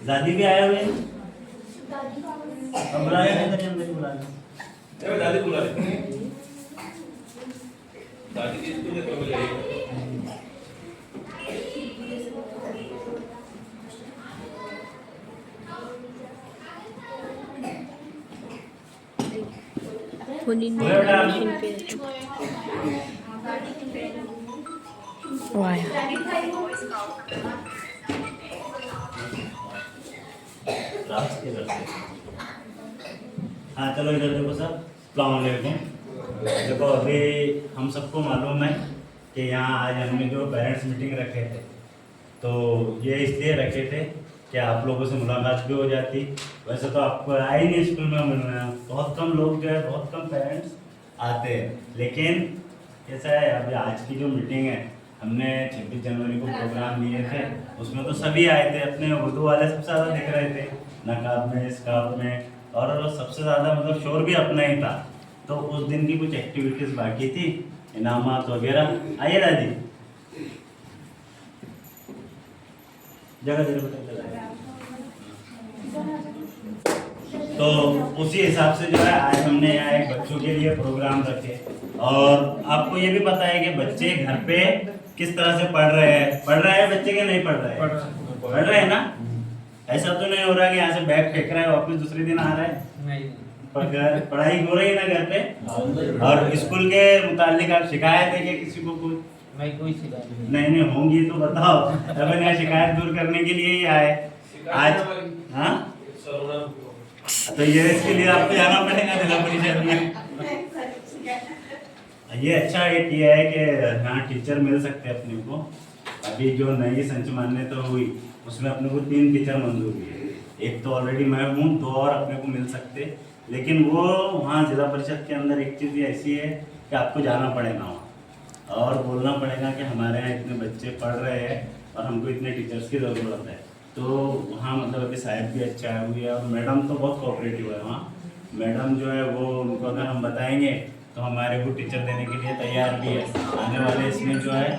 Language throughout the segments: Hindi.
दादी भी आए हुए हैं। बुला दादी बुला दादी की स्कूल में कब जाएगी? हाँ चलो इधर देखो सब। अस्सलाम वालेकुम। देखो अभी हम सबको मालूम है कि यहाँ आज हमने जो पेरेंट्स मीटिंग रखे थे, तो ये इसलिए रखे थे कि आप लोगों से मुलाकात भी हो जाती। वैसे तो आपको आए नहीं स्कूल में मिलना, बहुत कम लोग जो है, बहुत कम पेरेंट्स आते हैं। लेकिन कैसा है, अभी आज की जो मीटिंग है, हमने 26 जनवरी को प्रोग्राम लिए थे, उसमें तो सभी आए थे। अपने उर्दू वाले सबसे ज़्यादा दिख रहे थे, नकाब में, स्कार्फ में, और सबसे ज़्यादा मतलब शोर भी अपना ही था। तो उस दिन की कुछ एक्टिविटीज़ बाकी थी, इनामात वगैरह। आइए दादी, जगह तो उसी हिसाब से जो है आज हमने यहाँ एक बच्चों के लिए प्रोग्राम रखे। और आपको ये भी पता है कि बच्चे घर पे किस तरह से पढ़ रहे हैं बच्चे के नहीं पढ़ रहे हैं? पढ़ रहे हैं ना? ऐसा तो नहीं हो रहा कि यहाँ से बैग फेंक रहा है, वापस दूसरे दिन आ रहा है? नहीं। पढ़ाई हो रही है ना घर पे? और स्कूल के मुतालिक आप शिकायत है कि किसी को कुछ? नहीं, कोई शिकायत नहीं होंगी तो बताओ। अपन यहाँ शिकायत दूर करने के लिए ही आए आज। हाँ, तो ये इसके लिए आपको जाना पड़ेगा जिला परिषद में। ये अच्छा एक ये है कि हाँ टीचर मिल सकते हैं अपने को। अभी जो नई संच मान्यता हुई उसमें अपने को 3 टीचर मंजूर हुए। एक तो ऑलरेडी मैं हूँ, 2 और अपने को मिल सकते। लेकिन वो वहाँ जिला परिषद के अंदर एक चीज़ ऐसी है कि आपको जाना पड़ेगा वहाँ और बोलना पड़ेगा कि हमारे यहाँ इतने बच्चे पढ़ रहे हैं और हमको इतने टीचर्स की ज़रूरत है। तो वहाँ मतलब अभी साहब भी अच्छा है हुई है, और मैडम तो बहुत कोऑपरेटिव है वहाँ। मैडम जो है वो, उनको अगर हम बताएंगे तो हमारे को टीचर देने के लिए तैयार भी है। आने वाले इसमें जो है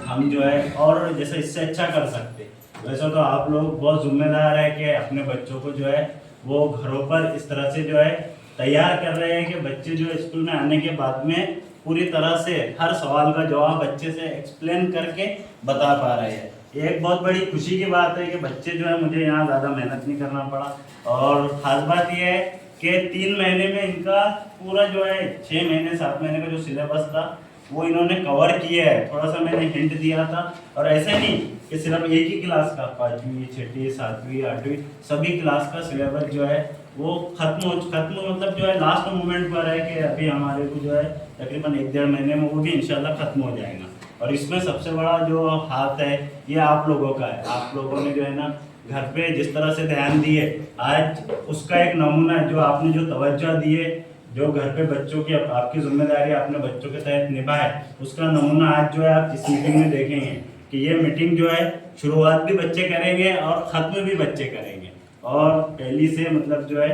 हम जो है और जैसे इससे अच्छा कर सकते। वैसे तो आप लोग बहुत जिम्मेदार है कि अपने बच्चों को जो है वो घरों पर इस तरह से जो है तैयार कर रहे हैं कि बच्चे जो है स्कूल में आने के बाद में पूरी तरह से हर सवाल का जवाब बच्चे से एक्सप्लेन करके बता पा रहे हैं। एक बहुत बड़ी खुशी की बात है कि बच्चे जो है, मुझे यहाँ ज़्यादा मेहनत नहीं करना पड़ा। और ख़ास बात यह है कि 3 महीने में इनका पूरा जो है 6 महीने 7 महीने का जो सिलेबस था वो इन्होंने कवर किया है। थोड़ा सा मैंने हिंट दिया था, और ऐसे नहीं कि सिर्फ एक ही क्लास का, 5वीं 6वीं 7वीं 8वीं सभी क्लास का सिलेबस जो है वो खत्म मतलब जो है लास्ट मोमेंट पर है कि अभी हमारे को जो है तकरीबन 1-1.5 महीने में वो भी इंशाल्लाह खत्म हो जाएगा। और इसमें सबसे बड़ा जो हाथ है ये आप लोगों का है। आप लोगों ने जो है ना घर पे जिस तरह से ध्यान दिए, आज उसका एक नमूना है। जो आपने जो तवज्जो दी है, जो घर पे बच्चों की आपकी जिम्मेदारी आपने बच्चों के तहत निभाए, उसका नमूना आज जो है आप इस मीटिंग में देखेंगे कि ये मीटिंग जो है शुरुआत भी बच्चे करेंगे और ख़त्म भी बच्चे करेंगे। और पहली से मतलब जो है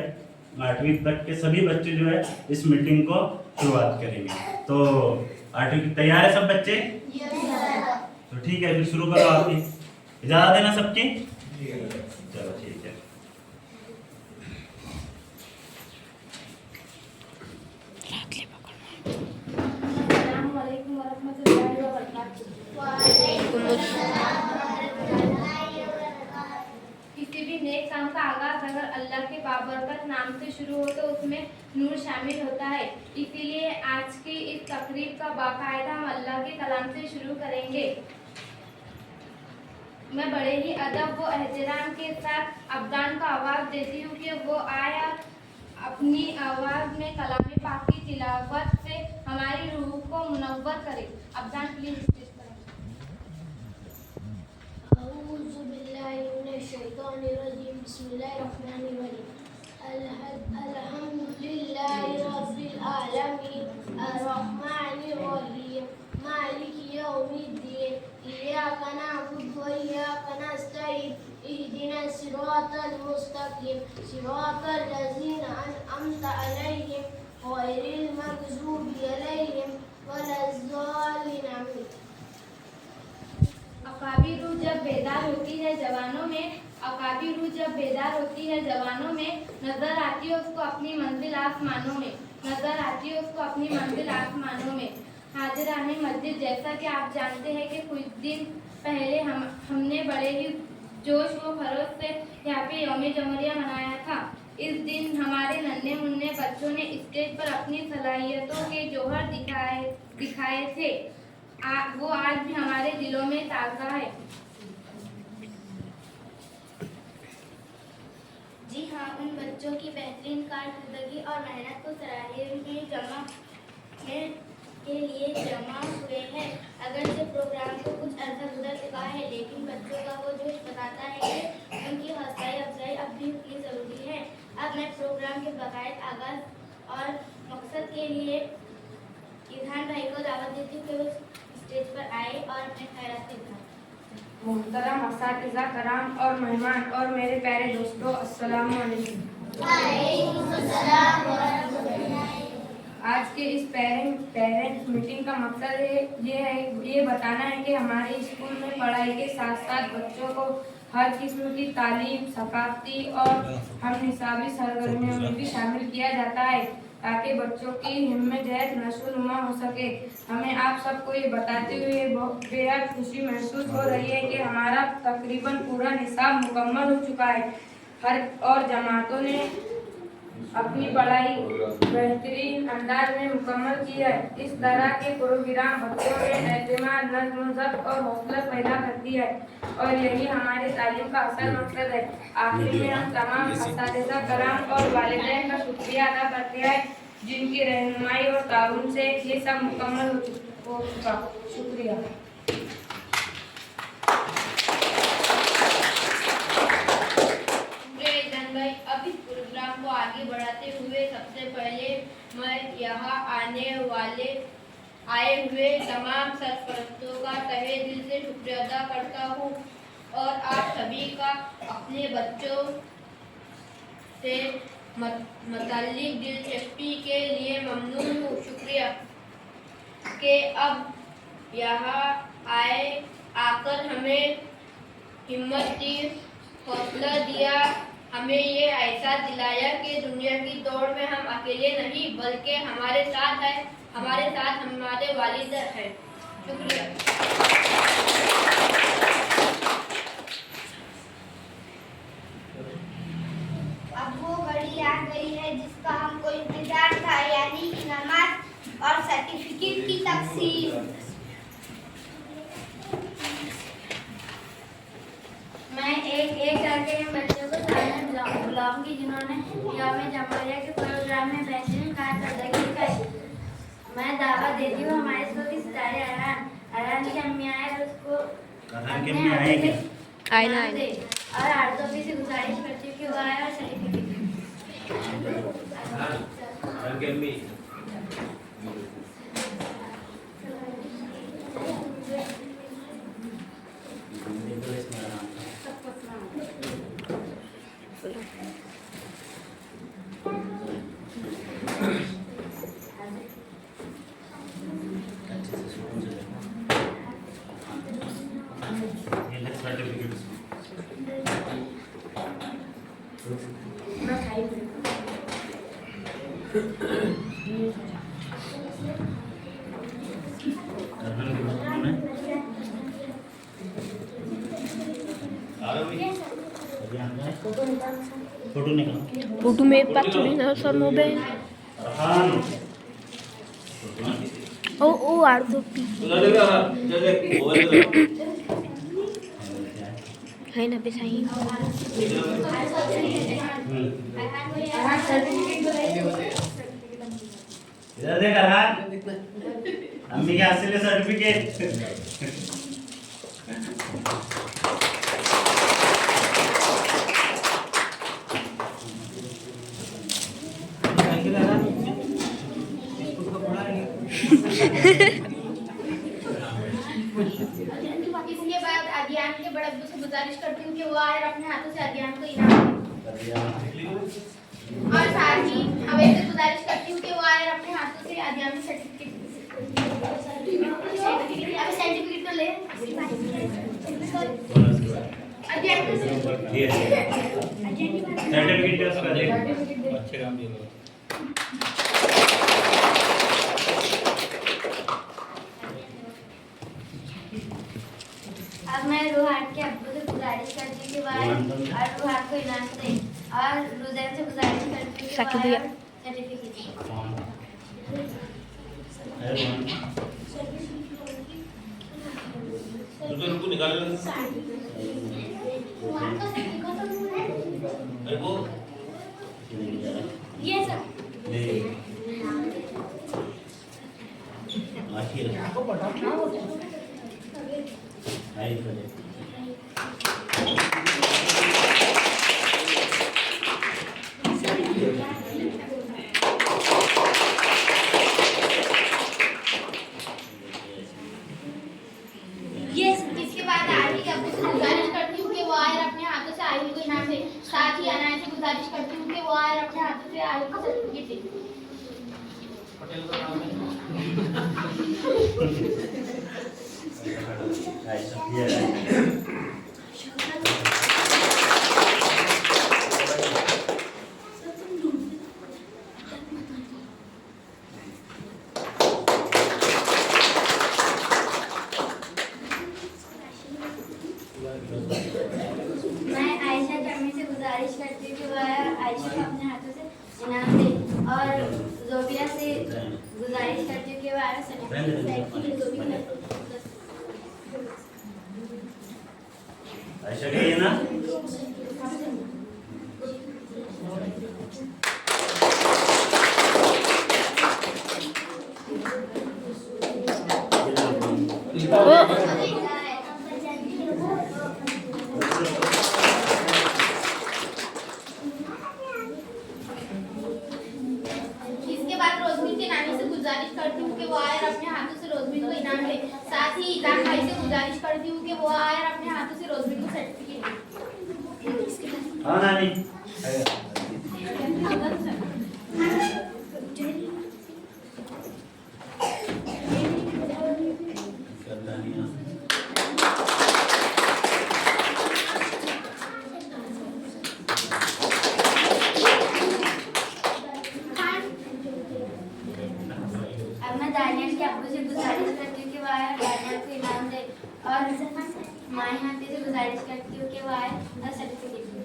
8वीं तक के सभी बच्चे जो है इस मीटिंग को शुरुआत करेंगे। तो 8वीं तैयार है सब बच्चे? तो ठीक है, फिर शुरू करो। आपकी इजाज़त देना सबकी? चलो ठीक है। किसी भी नेक काम का आगाज अगर अल्लाह के बाबरकत नाम से शुरू हो तो उसमें नूर शामिल होता है। इसीलिए आज की इस तकरीब का बाकायदा हम अल्लाह के कलाम से शुरू करेंगे। मैं बड़े ही अदब व एहतराम के साथ अब्दान को आवाज़ देती हूँ कि वो आया अपनी आवाज़ में कलाम पाक की तिलावत से हमारी रूह को मुनव्वर करे। अब्दान प्लीज स्टेज पर। अऊज़ु बिल्लाहि मिनश शैतानिर रजीम, बिस्मिल्लाहिर रहमानिर रहीम। अल्हम्दुलिल्लाहि रब्बिल आलमीन, अर्रहमानिर रहीम, मालिकि यौमिद्दीन, इय्याका नअबुदु व इय्याका नस्तईन, इहदिनस सिरातल मुस्तकीम, सिरातल लज़ीना अनअमता अलैहिम है जवानों में, अकाबी रूह जब बेदार होती है जवानों में, नजर आती है उसको अपनी मंजिल आसमानों में, नजर आती है उसको अपनी मंजिल आसमानों में। हाजिराने मस्जिद, जैसा कि आप जानते हैं कि कुछ दिन पहले हमने बड़े ही जोश व खरोश से यहाँ पे यौम जमहूरिया मनाया था। इस दिन हमारे नन्हे मुन्ने बच्चों ने स्टेज पर अपनी सलाहियतों के जौहर दिखाए थे। वो आज भी हमारे दिलों में ताज़ा है। जी हाँ, उन बच्चों की बेहतरीन कारकर्दगी और मेहनत को सराहनीय के लिए जमा हुए हैं। अगरचे प्रोग्राम को कुछ अर्सा गुजर चुका है, लेकिन बच्चों का वो जोश बताता है कि उनकी हौसला अफजाई अब भी उतनी ज़रूरी है। अब मैं प्रोग्राम के बाकायदा आगाज़ और मकसद के लिए इरहान भाई को दावत देती हूँ कि वो स्टेज पर आए और अपने ख़ैरात के इज़हार। मोहतरम असातिज़ा कराम और मेहमान और मेरे प्यारे दोस्तों, अस्सलामु अलैकुम। आज के इस पेरेंट्स मीटिंग का मकसद ये बताना है कि हमारे स्कूल में पढ़ाई के साथ साथ बच्चों को हर किस्म की तालीम, सकाफती और हम निसाबी सरगर्मियों में भी शामिल किया जाता है ताकि बच्चों की हिम्मत जहद नशोनुमा हो सके। हमें आप सबको ये बताते हुए बेहद खुशी महसूस हो रही है कि हमारा तकरीबन पूरा निसाब मुकम्मल हो चुका है। और जमातों ने अपनी पढ़ाई बेहतरीन अंदाज में मुकम्मल की है। इस तरह के प्रोग्राम बच्चों में एतमाद, नज़्म, ज़ब्त और हौसला पैदा करती है और यही हमारे तालीम का असल मकसद है। आखिर में हम तमाम असातिज़ा कराम और वालिदैन का शुक्रिया अदा करते हैं जिनकी रहनुमाई और ताउन से ये सब मुकम्मल हो चुका। शुक्रिया। अब इस प्रोग्राम को आगे बढ़ाते हुए सबसे पहले मैं यहाँ आए हुए तमाम सरपरस्तों का तहे दिल से शुक्रिया अदा करता हूँ और आप सभी का अपने बच्चों से मुताल्लिक दिलचस्पी के लिए ममनून हूँ। शुक्रिया कि अब यहाँ आकर हमें हिम्मत दी, हौसला दिया, हमें ये एहसास दिलाया कि दुनिया की दौड़ में हम अकेले नहीं बल्कि हमारे साथ हमारे वालिद हैं। शुक्रिया। अब वो घड़ी आ गई है जिसका हमको इंतजार था, यानी कि नमाज और सर्टिफिकेट की तकसीम। मैं एक करके इन बच्चों को सामने बुलाऊंगी जिन्होंने यौम जमहूरिया के प्रोग्राम में बेहतरीन कारकर्दगी दिखाई। मैं दावत देती हूँ हमारे स्कूल की सितारे अरहान की अम्मी आए और उसको और आरज़ों से गुजारिश करती हूँ कि वो आए और सर्टिफिकेट। फोटो मेरे पास थोड़ी ना सर मोबाइल ओ आर्दो पी है ना बेसाई इधर देख अरहान, अम्मी के हाथ से ले सर्टिफिकेट। इसके बाद अध्ययन के बड़े अब्दू से गुजारिश करती हूँ कि वो आए और अपने हाथों से अध्ययन को इनाम दें। और साथ ही अवैध से गुजारिश करती हूँ कि वो आए और अपने हाथों से अध्ययन सर्टिफिकेट तो ले। ये सर्टिफिकेट उसका देख। सर्टिफिकेट दे। अच्छे काम किए। अब मैं रुहान के अब्बू से गुजारिश करती हूँ कि वह और रुहान को इनाम दे और रुदैन से गुजारिश करती हूँ कि साकिब वह भैया। सर्टिफिकेट दे। रुको निकाल लो। अरे वो ये सब इसके बाद आरती के अब्बू से गुजारिश करती हूँ कि वो आए और अपने हाथों से आहिल को इनाम दे। साथ ही अनाया से गुजारिश करती हूँ कि वो आए और अपने हाथों से आहिल को सर्टिफिकेट दे। पटेल का नाम है। मैं आयशा की अम्मी से गुजारिश करती हूँ कि वह आयशा को अपने हाथों से इनाम दे और जोबिया से गुजारिश करती हूँ कि वह ऐसा कहिए ना। इसके बाद रोजमीन के नानी से गुजारिश करती हूँ कि वो आए और अपने हाथों से रोजमीन को इनाम दे। साथ ही इतान भाई से गुजारिश करती हूँ कि वो आए और अपने हाथों से रोजमीन को सर्टिफिकेट दे। हाँ नानी। अब मैं दानियल के अब्बू से गुजारिश करती हूँ कि वो आए और दानियल को इनाम दे और माई हाथी से गुजारिश करती हूँ कि वो आए और सर्टिफिकेट दे।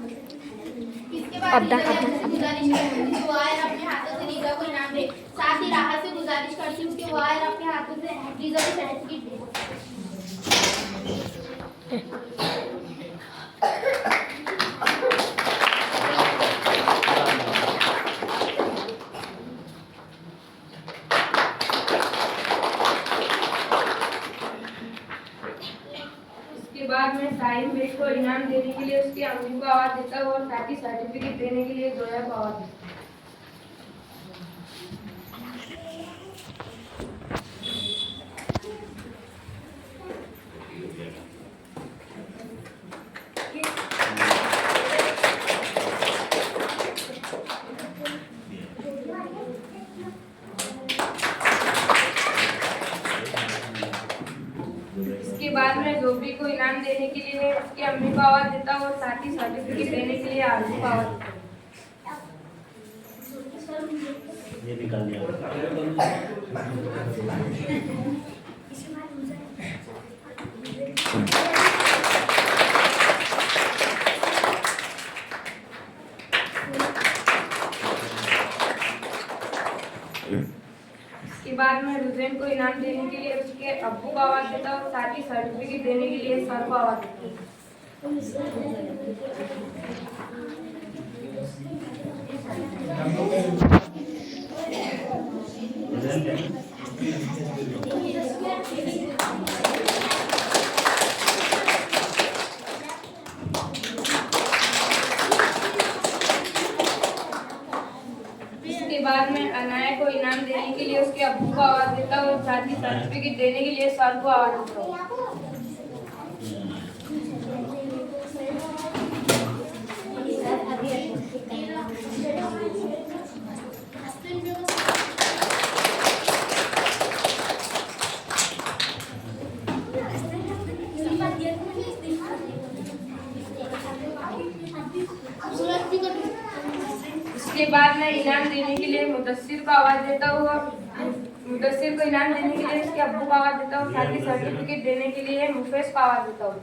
इसके बाद अब्दा- रिजा अब्दा- से गुजारिश करती हूँ कि वो आए और अपने हाथों से रिजा को इनाम दे। साथ ही राहत से गुजारिश करती हूँ कि वो आए और अपने हाथों से रिजा को सर्टिफिकेट दे। इसके बाद मैं साहिल बेग को इनाम देने के लिए उसकी अम्मी को आवाज देता हूँ और साथ ही सर्टिफिकेट देने के लिए जोया को आवाज देता हूँ। इसके बाद मैं जोबी को इनाम देने के लिए उसकी अम्मी को आवाज देता हूँ और साथ ही सर्टिफिकेट देने के लिए आरजू को आवाज देता हूँ। ये निकाल दिया। इसके बाद मैं रुजैन को इनाम देने के लिए उसके अब्बू को आवाज देता हूँ और साथ ही सर्टिफिकेट देने के लिए सर को आवाज देता हूँ। इसके बाद मैं अनाया को इनाम देने के लिए उसके अब्बू को आवाज देता हूँ और साथ ही सर्टिफिकेट देने के लिए सर को आवाज देता हूँ। इसके बाद मैं इनाम देने के लिए मुदस्सिर को आवाज देता हूँ। मुदस्सिर को इनाम देने के लिए उसके अब्बू को आवाज देता हूँ। साथ ही सर्टिफिकेट देने के लिए मुफेस को आवाज देता हूँ।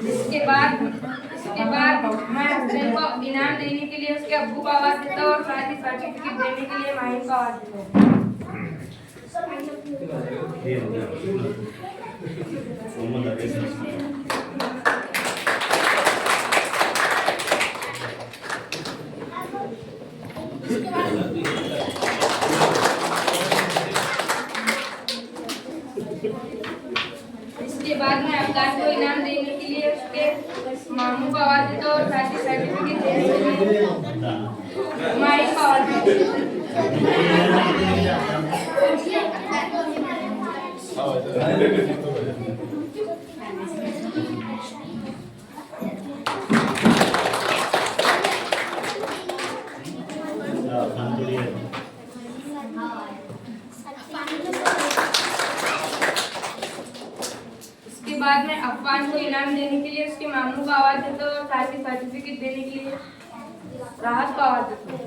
इसके बाद मैं हुसैन को इनाम देने के लिए उसके अब्बू को आवाज देता हूँ और साथ ही सर्टिफिकेट देने के लिए माहिर को आवाज देता हूँ। इसके बाद मैं अफगान को इनाम देने के लिए उसके मामू को आवाज देता हूँ और साथ ही सर्टिफिकेट देने के लिए माहिर को आवाज देता इसके बाद मैं अफगान को इनाम देने के लिए उसके मामू को आवाज देता हूँ और साथ ही सर्टिफिकेट देने के लिए राहत को आवाज देता हूँ।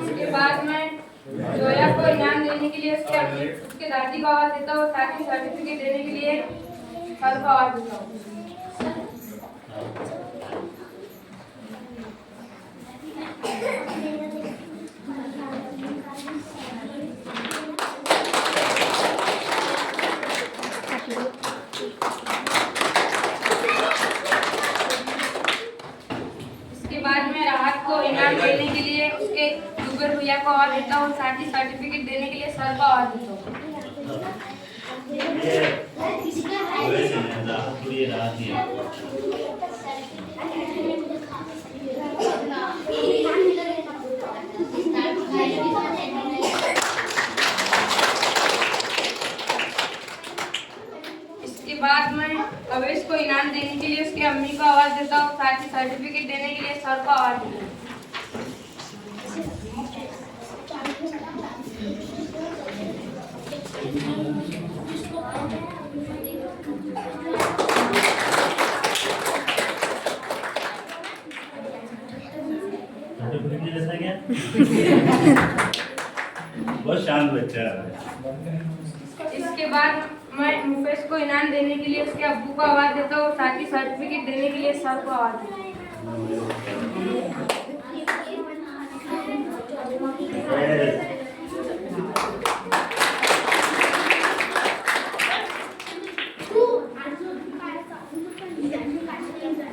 इसके बाद मैं जोया को इनाम देने के लिए उसके दादी को आवाज देता हूँ। साथ ही सर्टिफिकेट देने के लिए सर को आवाज देता हूँ। इसके बाद मैं राहत को इनाम देने के लिए उसके जुबर भैया को आवाज देता हूँ। साथ ही सर्टिफिकेट देने के लिए सर को आवाज देता हूँ। इसके बाद मैं अवेश को इनाम देने के लिए उसकी अम्मी को आवाज देता हूँ। साथ ही सर्टिफिकेट देने के लिए सर को आवाज देता हूँ। बहुत शांत बच्चा है। इसके बाद मैं मुफेस को इनाम देने के लिए उसके अब्बू को आवाज देता हूँ। साथ ही सर्टिफिकेट देने के लिए सर को आवाज देता हूँ।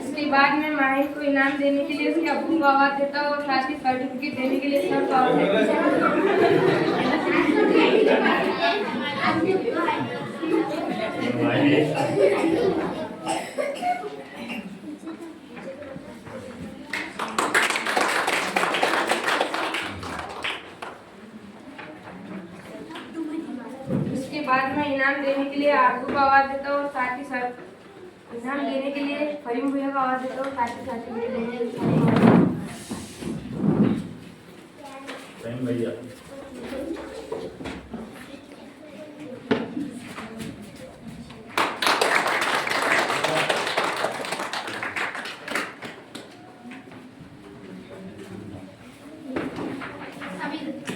इसके बाद मैं माहिर को इनाम देने के लिए उसके अब्बू को आवाज देता हूँ और साथ ही सर्टिफिकेट देने के लिए सर को आवाज देता इसके बाद मैं इनाम देने के लिए आरजू को आवाज देता हूँ और साथ ही इनाम देने के लिए फरीम भैया को आवाज देता हूँ। साथ ही सर्टिफिकेट देने के लिए फहीम भैया।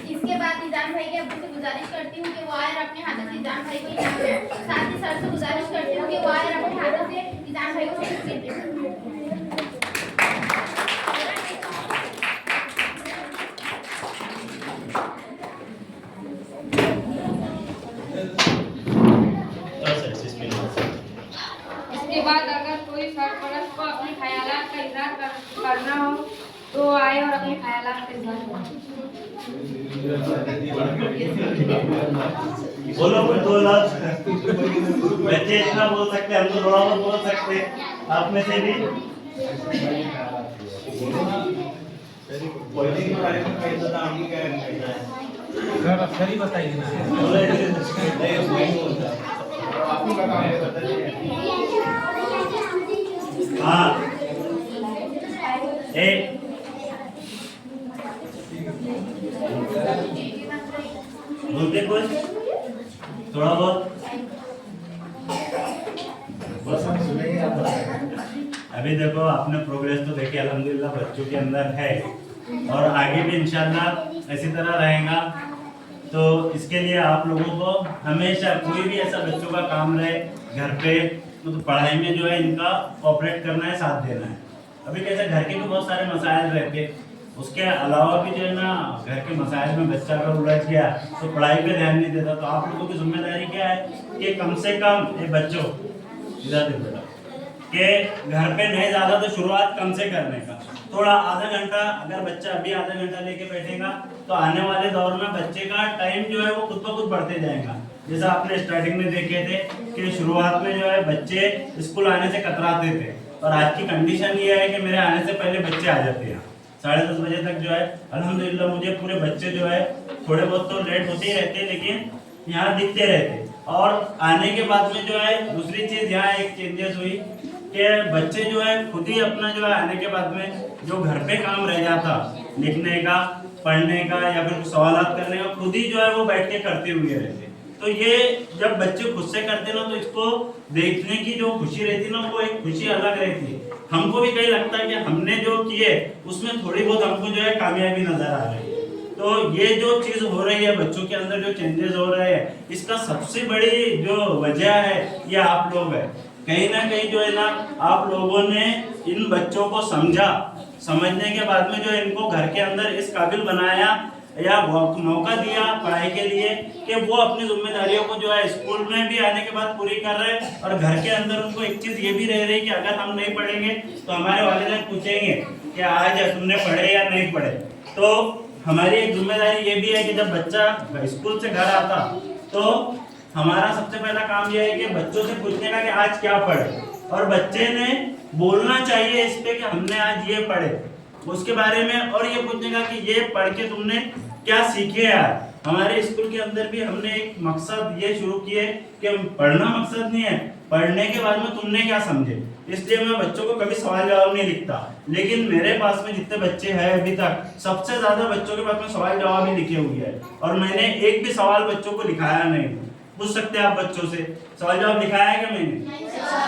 इसके बाद निजाम भाई के अब्बू से गुजारिश करती हूँ कि वो आए और अपने हाथों से निजाम भाई को इनाम दें। साथ ही सर से गुजारिश करती हूँ कि वो आए और अपने हाथों से निजाम भाई को सर्टिफिकेट दें। इसके बाद अगर कोई सरपरस्त को अपने ख्यालात का इजहार करना हो तो आए और अपने ख्यालात का इजहार करें। बोलो कोई 2 लाख बच्चे इतना बोल सकते हैं, हम तो थोड़ा बहुत बोल सकते हैं, आप में से भी अक्षर ही बताइए ना। हाँ एक बोलते कुछ थोड़ा बहुत बस हम सुनेंगे आप बताएं। अभी देखो आपने प्रोग्रेस तो देखी अल्हम्दुलिल्लाह बच्चों के अंदर है और आगे भी इंशाल्लाह इसी तरह रहेगा। तो इसके लिए आप लोगों को हमेशा कोई भी ऐसा बच्चों का काम रहे घर पे तो पढ़ाई में जो है इनका कोऑपरेट करना है, साथ देना है। अभी कैसे घर के भी बहुत सारे मसाइल रहते, उसके अलावा भी जो है ना घर के मसाइल में बच्चा अगर उलझ गया तो पढ़ाई पे ध्यान नहीं देता। तो आप लोगों की जिम्मेदारी क्या है कि कम से कम ये बच्चों के घर पे नहीं ज़्यादा तो शुरुआत कम से करने का, थोड़ा आधा घंटा। अगर बच्चा अभी आधा घंटा लेके बैठेगा तो आने वाले दौर में बच्चे का टाइम जो है वो खुद ब खुद बढ़ते जाएगा। जैसा आपने स्टार्टिंग में देखे थे कि शुरुआत में जो है बच्चे स्कूल आने से कतराते थे और आज की कंडीशन ये है कि मेरे आने से पहले बच्चे आ जाते हैं। 10:30 बजे तक जो है अल्हम्दुलिल्लाह मुझे पूरे बच्चे जो है थोड़े बहुत तो लेट होते ही रहते लेकिन यहाँ दिखते रहते। और आने के बाद में जो है दूसरी चीज़ यहाँ एक चेंजेस हुई कि बच्चे जो है खुद ही अपना जो है आने के बाद में जो घर पे काम रह जाता लिखने का, पढ़ने का या फिर सवालात करने का, खुद ही जो है वो बैठ के करते हुए रहते। तो ये जब बच्चे खुद से करते ना तो इसको देखने की जो खुशी रहती ना वो एक खुशी अलग रहती है। हमको भी कहीं लगता है कि हमने जो किए उसमें थोड़ी बहुत हमको जो है कामयाबी नजर आ रही है। तो ये जो चीज हो रही है बच्चों के अंदर जो चेंजेस हो रहे हैं इसका सबसे बड़ी जो वजह है ये आप लोग है। कहीं ना कहीं जो है ना आप लोगों ने इन बच्चों को समझा, समझने के बाद में जो इनको घर के अंदर इस काबिल बनाया या मौका दिया पढ़ाई के लिए कि वो अपनी जिम्मेदारियों को जो है स्कूल में भी आने के बाद पूरी कर रहे हैं और घर के अंदर उनको एक चीज ये भी रह रही कि अगर हम नहीं पढ़ेंगे तो हमारे वालिदैन पूछेंगे कि आज तुमने पढ़े या नहीं पढ़े। तो हमारी एक जिम्मेदारी ये भी है कि जब बच्चा स्कूल से घर आता तो हमारा सबसे पहला काम यह है कि बच्चों से पूछने का कि आज क्या पढ़े और बच्चे ने बोलना चाहिए इस पे कि हमने आज ये पढ़े उसके बारे में, और ये पूछने का कि ये पढ़ के तुमने क्या सीखे यार। हमारे स्कूल के अंदर भी हमने एक मकसद ये शुरू किए कि पढ़ना मकसद नहीं है, पढ़ने के बाद में तुमने क्या समझे। इसलिए मैं बच्चों को कभी सवाल जवाब नहीं लिखता, लेकिन मेरे पास में जितने बच्चे हैं अभी तक सबसे ज्यादा बच्चों के पास में सवाल जवाब ही लिखे हुए हैं और मैंने एक भी सवाल बच्चों को लिखाया नहीं। पूछ सकते हैं आप बच्चों से सवाल जवाब लिखाया है क्या मैंने,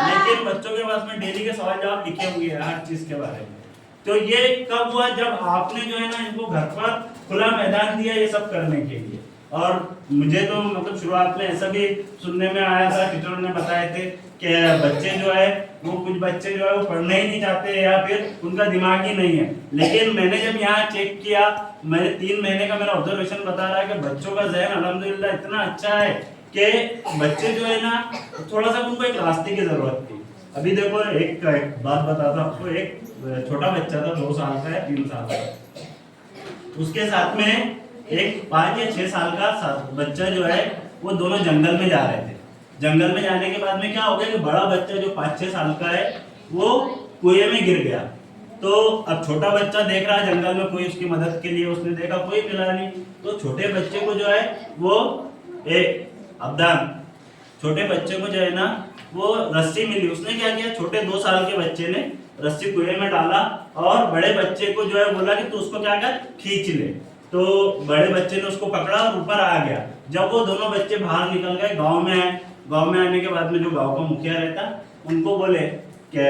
लेकिन बच्चों के पास में डेली के सवाल जवाब लिखे हुए हैं हर चीज के बारे में। तो ये कब हुआ जब आपने जो है ना इनको घर पर खुला मैदान दिया ये सब करने के लिए। और मुझे तो मतलब शुरुआत में ऐसा भी सुनने में आया था, टीचरों ने बताए थे कि बच्चे जो है वो कुछ बच्चे जो है वो पढ़ना ही नहीं चाहते या फिर उनका दिमाग ही नहीं है। लेकिन मैंने जब यहाँ चेक किया, मैंने 3 महीने का मेरा ऑब्जर्वेशन बता रहा है कि बच्चों का जहन अल्हम्दुलिल्लाह इतना अच्छा है कि बच्चे जो है ना थोड़ा सा उनको एक रास्ते की जरूरत थी। अभी देखो एक बात बताता हूँ आपको, एक छोटा बच्चा था 2 साल का है 3 साल का, उसके साथ में एक 5 या 6 साल का बच्चा जो है वो दोनों जंगल में जा रहे थे। जंगल में जाने के बाद में क्या हो गया कि बड़ा बच्चा जो 5-6 साल का है वो कुएं में गिर गया। तो अब छोटा बच्चा देख रहा है जंगल में कोई उसकी मदद के लिए, उसने देखा कोई मिला नहीं, तो छोटे बच्चे को जो है वो छोटे बच्चे को जो है ना वो रस्सी मिली। उसने क्या किया, छोटे 2 साल के बच्चे ने रस्सी कुएं में डाला और बड़े बच्चे को जो है बोला कि तू उसको क्या कर खींच ले। तो बड़े बच्चे ने उसको पकड़ा और ऊपर आ गया। जब वो दोनों बच्चे बाहर निकल गए, गांव में आए, गांव में आने के बाद में जो गांव का मुखिया रहता उनको बोले कि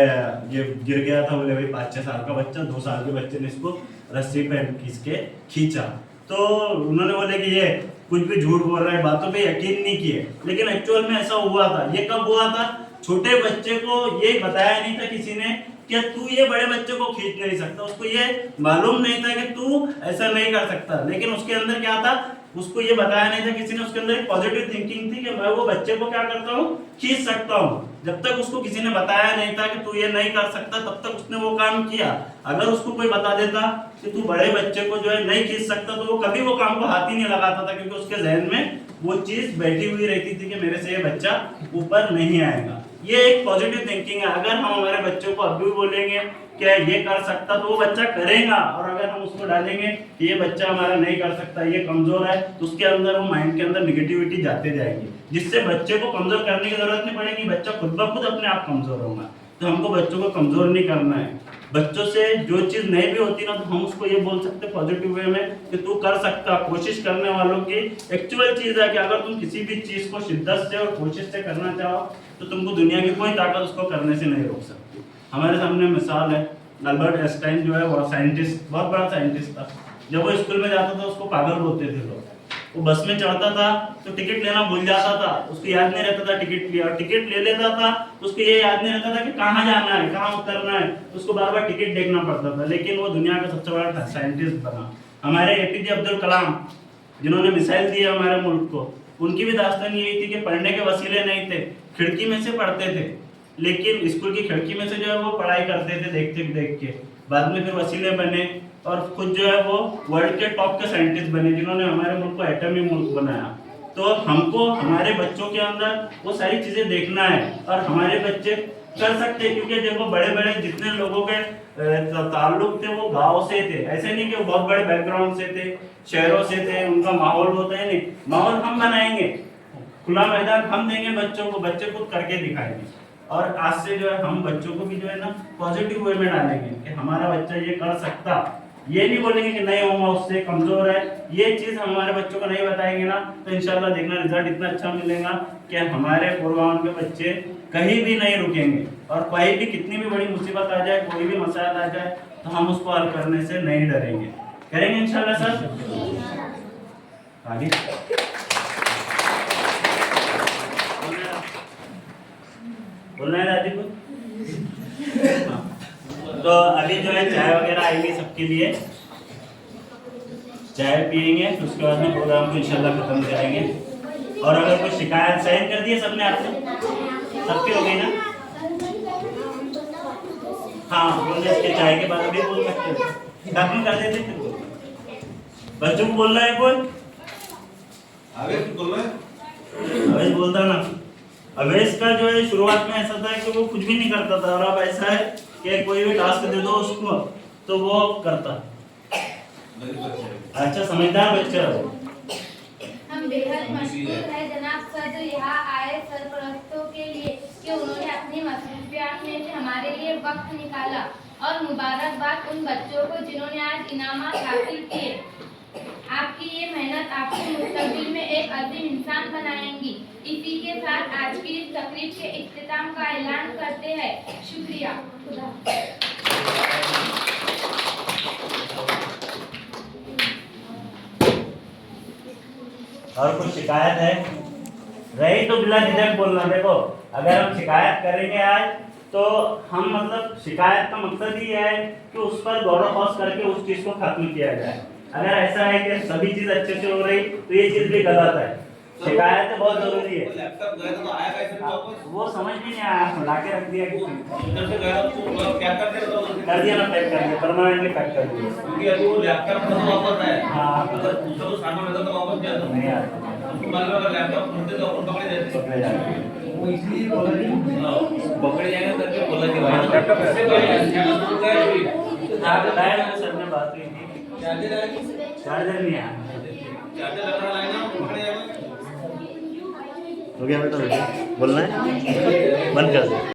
ये गिर गया था, बोले भाई 5-6 साल का बच्चा, 2 साल के बच्चे ने इसको रस्सी पे खींच के खींचा। तो उन्होंने बोले कि ये कुछ भी झूठ बोल रहा है, बातों पे यकीन नहीं किए, लेकिन एक्चुअल में ऐसा हुआ था। ये कब हुआ था, छोटे बच्चे को ये बताया नहीं था किसी ने कि तू ये बड़े बच्चे को खींच नहीं सकता, उसको ये मालूम नहीं था कि तू ऐसा नहीं कर सकता, लेकिन उसके अंदर क्या था उसको ये बताया नहीं था किसी ने, उसके अंदर एक पॉजिटिव थिंकिंग थी कि मैं वो बच्चे को क्या करता हूँ, खींच सकता हूँ। जब तक उसको किसी ने बताया नहीं था कि तू ये नहीं कर सकता, तब तक उसने वो काम किया। अगर उसको कोई बता देता कि तू बड़े बच्चे को जो है नहीं खींच सकता, तो वो कभी वो काम को हाथ ही नहीं लगाता था, क्योंकि उसके जहन में वो चीज बैठी हुई रहती थी कि मेरे से ये बच्चा ऊपर नहीं आएगा। ये एक पॉजिटिव थिंकिंग है। अगर हम हमारे बच्चों को अभी बोलेंगे कि ये कर सकता, तो वो बच्चा करेगा। और अगर हम उसको डालेंगे कि ये बच्चा हमारा नहीं कर सकता, ये कमजोर है, तो उसके अंदर वो माइंड के अंदर निगेटिविटी जाते जाएगी, जिससे बच्चे को कमजोर करने की जरूरत नहीं पड़ेगी। बच्चा खुद ब खुद अपने आप कमजोर होगा। तो हमको बच्चों को कमजोर नहीं करना है। बच्चों से जो चीज नहीं भी होती ना, तो हम उसको ये बोल सकते पॉजिटिव वे में कि तू कर सकता। कोशिश करने वालों की एक्चुअल चीज है कि अगर तुम किसी भी चीज को शिद्दत से और कोशिश से करना चाहो, तो तुमको दुनिया की कोई ताकत उसको करने से नहीं रोक सकती। हमारे सामने मिसाल है, अल्बर्ट आइंस्टाइन जो है वो साइंटिस्ट, बहुत बड़ा साइंटिस्ट था। जब वो स्कूल में जाता था उसको पागल बोलते थे लोग। वो बस में चढ़ता था तो टिकट लेना भूल जाता था, उसको याद नहीं रहता था टिकट लिया, और टिकट ले लेता था उसको ये याद नहीं रहता था कि कहाँ जाना है, कहाँ उतरना है, उसको बार बार टिकट देखना पड़ता था। लेकिन वो दुनिया का सबसे बड़ा साइंटिस्ट बना। हमारे एपीजे अब्दुल कलाम, जिन्होंने मिसाइल दी है हमारे मुल्क को, उनकी भी दास्तान यही थी कि पढ़ने के वसीले नहीं थे, खिड़की में से पढ़ते थे। लेकिन स्कूल की खिड़की में से जो है वो पढ़ाई करते थे देखते देख के। बाद में फिर वसीले बने और खुद जो है वो वर्ल्ड के टॉप के साइंटिस्ट बने, जिन्होंने हमारे मुल्क को एटमी मुल्क बनाया। तो हमको हमारे बच्चों के अंदर वो सारी चीजें देखना है, और हमारे बच्चे कर सकते हैं। क्योंकि देखो बड़े बड़े जितने लोगों के ताल्लुक थे वो गांव से थे, ऐसे नहीं कि वो बहुत बड़े बैकग्राउंड से थे, शहरों से थे। उनका माहौल होता है नहीं, माहौल हम बनाएंगे, खुला मैदान हम देंगे बच्चों को, बच्चे खुद करके दिखाएंगे। और आज से जो है हम बच्चों को भी जो है ना पॉजिटिव वे में डालेंगे कि हमारा बच्चा ये कर सकता। ये नहीं बोलेंगे कि नहीं होगा, उससे कमजोर है। ये चीज हम हमारे बच्चों को नहीं बताएंगे ना, तो इंशाल्लाह देखना रिजल्ट इतना अच्छा मिलेगा कि हमारे पूर्वाओं के बच्चे कहीं भी नहीं रुकेंगे। और कोई भी कितनी भी बड़ी मुसीबत आ जाए, कोई भी मसाइल आ जाए, तो हम उसको हल करने से नहीं डरेंगे। करेंगे इंशाल्लाह सर। आगे बोलना है दादी को। तो अभी जो है चाय वगैरह आएगी सबके लिए, चाय पियेंगे, तो उसके बाद में प्रोग्राम को इंशाल्लाह खत्म करेंगे। और अगर कोई शिकायत साइन कर दी है सबने, आपने सबकी हो गई ना? हाँ बोलने, इसके चाय के बाद अभी बोल सकते हो, खत्म कर देते फिर। बच्चों को बोलना है कोई? अवेश बोलना है, अवेश बोलता ना। अवेश का जो है शुरुआत में ऐसा था कि वो कुछ भी नहीं करता था, और अब ऐसा है कि कोई भी टास्क दे दो उसको तो वो करता। अच्छा समझदार बच्चा है। हम बेहद मशहूर है जनाब सदर यहाँ आए सरपरस्तों के लिए कि उन्होंने अपनी मसरूफियात में से हमारे लिए वक्त निकाला, और मुबारकबाद उन बच्चों को जिन्होंने आज इनामात हासिल किए। आपकी ये मेहनत आपको मुस्तकबिल में एक अजीम इंसान बनाएंगी। इसी के साथ आज की इस तकरीब के इख्तिताम का ऐलान करते हैं। शुक्रिया। खुदा। और कुछ शिकायत है रही तो बिला झिझक बोलना। देखो अगर हम शिकायत करेंगे आज, तो हम मतलब शिकायत का मकसद ही है कि उस पर गौर फौज करके उस चीज को खत्म किया जाए। अगर ऐसा है कि सभी चीज अच्छे से हो रही, तो ये चीज भी गलत है। शिकायत बहुत जरूरी है। लैपटॉप गया तो आया कैसे वापस? वो समझ भी नहीं आया, ला के रख दिया किसी इधर से गया तो क्या करते कर दिया ना, पैक कर दिया, परमानेंटली पैक कर दिया। क्योंकि अभी वो लैपटॉप तो वापस है। हाँ अगर दूसरा तो सामान रहता तो वापस दिया तो नहीं आता, मान लो अगर लैपटॉप ढूंढते तो अपन पकड़े जाते। पकड़े जाते। वो इसलिए बोला नहीं, पकड़े जाएंगे करके बोला कि भाई लैपटॉप कैसे गया? सर ने बात हुई थी, चार्जर नहीं आया। चार्जर लगाना लाएगा पकड़े जाएगा। हो गया बेटा, बोलना है, बंद कर दो।